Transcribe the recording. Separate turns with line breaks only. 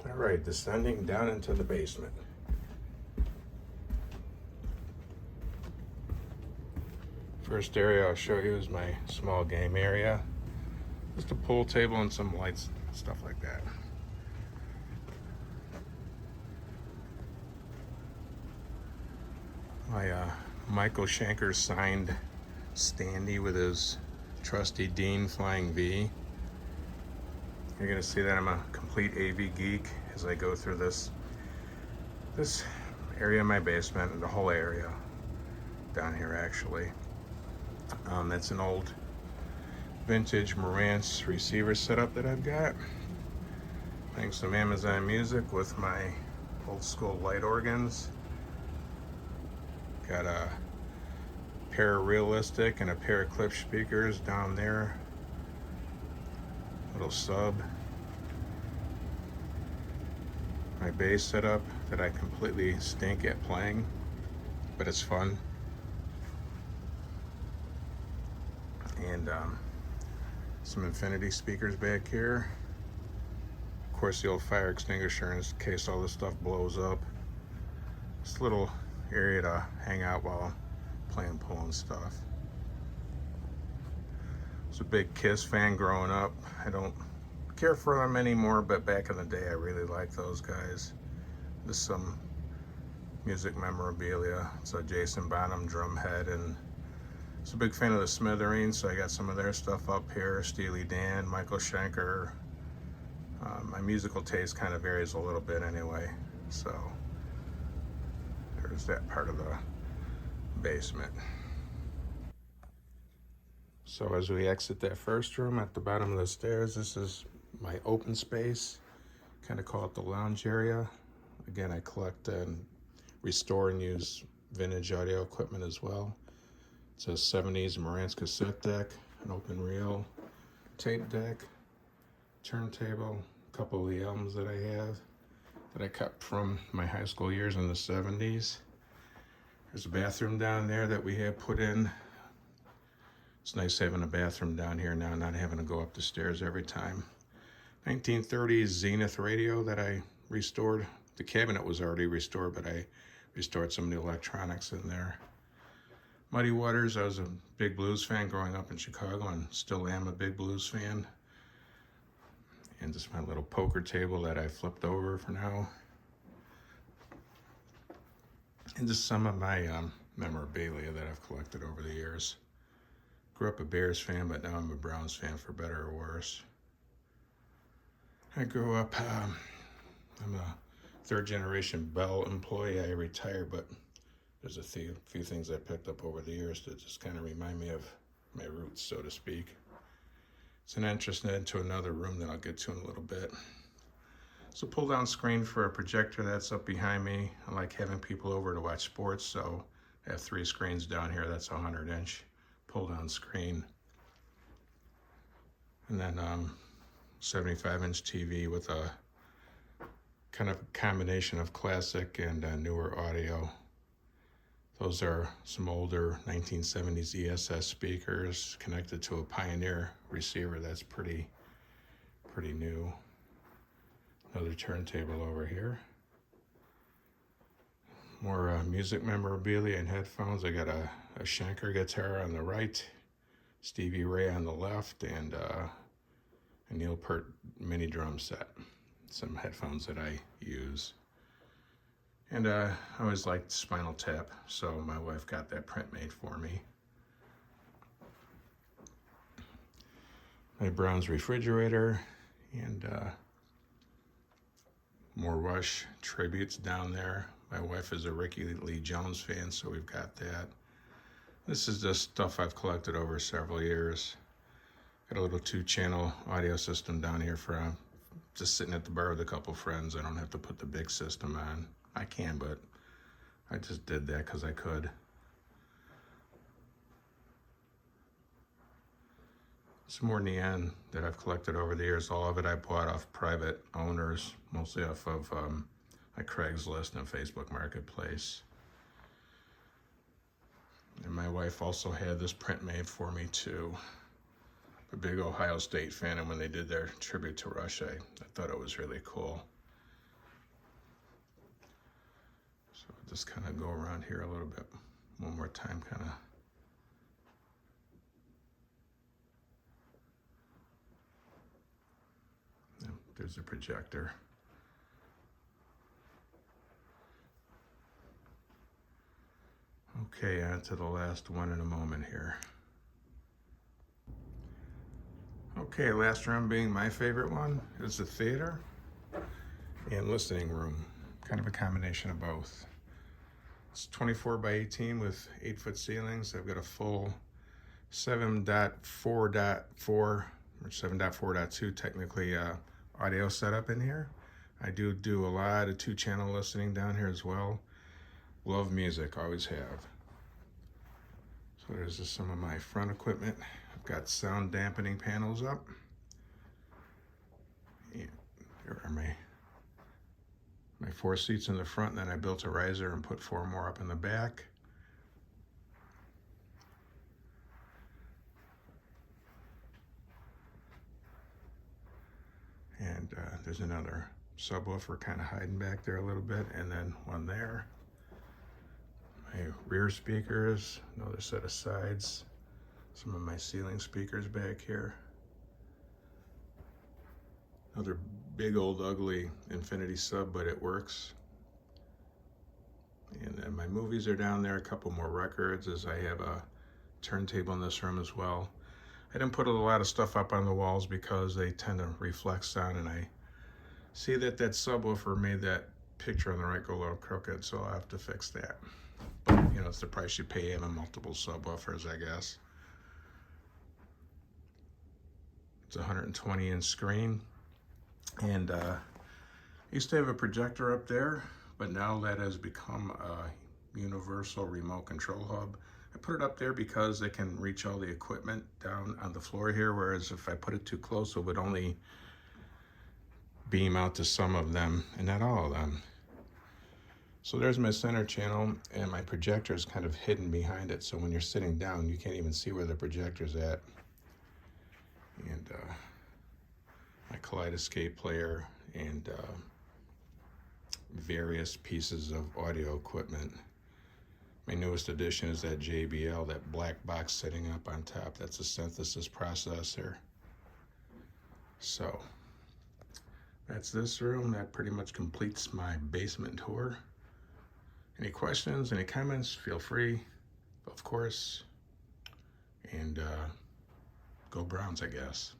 All right, descending down into the basement. First area I'll show you is my small game area. Just a pool table and some lights, stuff like that. My Michael Schenker signed standee with his trusty Dean Flying V. You're gonna see that I'm a complete AV geek as I go through this area in my basement, and the whole area down here actually. That's an old vintage Marantz receiver setup that I've got. Playing some Amazon Music with my old school light organs. Got a pair of Realistic and a pair of Klipsch speakers down there. Little sub. My bass setup that I completely stink at playing, but it's fun. And some Infinity speakers back here. Of course, the old fire extinguisher in case all this stuff blows up. Just a little area to hang out while playing pool and stuff. I was a big Kiss fan growing up. I don't care for them anymore, but back in the day I really liked those guys. Just some music memorabilia. It's a Jason Bonham drum head, and I was a big fan of the Smithereens, so I got some of their stuff up here. Steely Dan, Michael Schenker. My musical taste kind of varies a little bit anyway, so there's that part of the basement. So as we exit that first room at the bottom of the stairs, this is my open space. Kind of call it the lounge area. Again, I collect and restore and use vintage audio equipment as well. It's a 70s Marantz cassette deck, an open reel, tape deck, turntable, a couple of the albums that I have that I kept from my high school years in the 70s. There's a bathroom down there that we have put in. It's nice having a bathroom down here now, not having to go up the stairs every time. 1930s Zenith radio that I restored. The cabinet was already restored, but I restored some of the electronics in there. Muddy Waters, I was a big blues fan growing up in Chicago and still am a big blues fan. And just my little poker table that I flipped over for now. And just some of my memorabilia that I've collected over the years. Grew up a Bears fan, but now I'm a Browns fan for better or worse. I grew up, I'm a third generation Bell employee. I retired, but there's a few things I picked up over the years that just kind of remind me of my roots, so to speak. It's an entrance into another room that I'll get to in a little bit. It's a pull down screen for a projector that's up behind me. I like having people over to watch sports, so I have 3 screens down here. That's a 100-inch pull down screen. And then 75-inch TV with a kind of combination of classic and newer audio. Those are some older 1970s ESS speakers connected to a Pioneer receiver that's pretty new. Another turntable over here. More music memorabilia and headphones. I got a Schenker guitar on the right, Stevie Ray on the left, and a Neil Peart mini drum set. Some headphones that I use. And I always liked Spinal Tap, so my wife got that print made for me. My Browns refrigerator, and more Rush tributes down there. My wife is a Ricky Lee Jones fan, so we've got that. This is just stuff I've collected over several years. Got a little 2-channel audio system down here for just sitting at the bar with a couple friends. I don't have to put the big system on. I can, but I just did that because I could. Some more neon that I've collected over the years. All of it I bought off private owners, mostly off of like Craigslist and Facebook Marketplace. And my wife also had this print made for me too. A big Ohio State fan, and when they did their tribute to Rush, I thought it was really cool. just kind of go around here a little bit one more time, kind of. There's a projector. Okay, on to the last one in a moment here. Okay, last room being my favorite one is the theater and listening room. Kind of a combination of both. It's 24 by 18 with 8-foot ceilings. I've got a full 7.4.4 or 7.4.2 technically audio setup in here. I do a lot of 2-channel listening down here as well. Love music, always have. So there's just some of my front equipment. I've got sound dampening panels up. And there are my 4 seats in the front, and then I built a riser and put 4 more up in the back. And there's another subwoofer kind of hiding back there a little bit, and then one there. My rear speakers, another set of sides, some of my ceiling speakers back here. Another big old ugly Infinity sub, but it works. And then my movies are down there, a couple more records, as I have a turntable in this room as well. I didn't put a lot of stuff up on the walls because they tend to reflect sound, and I see that subwoofer made that picture on the right go a little crooked, so I'll have to fix that. But, you know, it's the price you pay having multiple subwoofers, I guess. It's a 120-inch screen, and I used to have a projector up there, but now that has become a universal remote control hub. I put it up there because it can reach all the equipment down on the floor here, whereas if I put it too close, it would only beam out to some of them and not all of them. So there's my center channel, and my projector is kind of hidden behind it, so when you're sitting down, you can't even see where the projector's at. And my Kaleidoscape player and various pieces of audio equipment. My newest addition is that JBL, that black box sitting up on top. That's a synthesis processor. So that's this room. That pretty much completes my basement tour. Any questions, any comments, feel free, of course. And go Browns, I guess.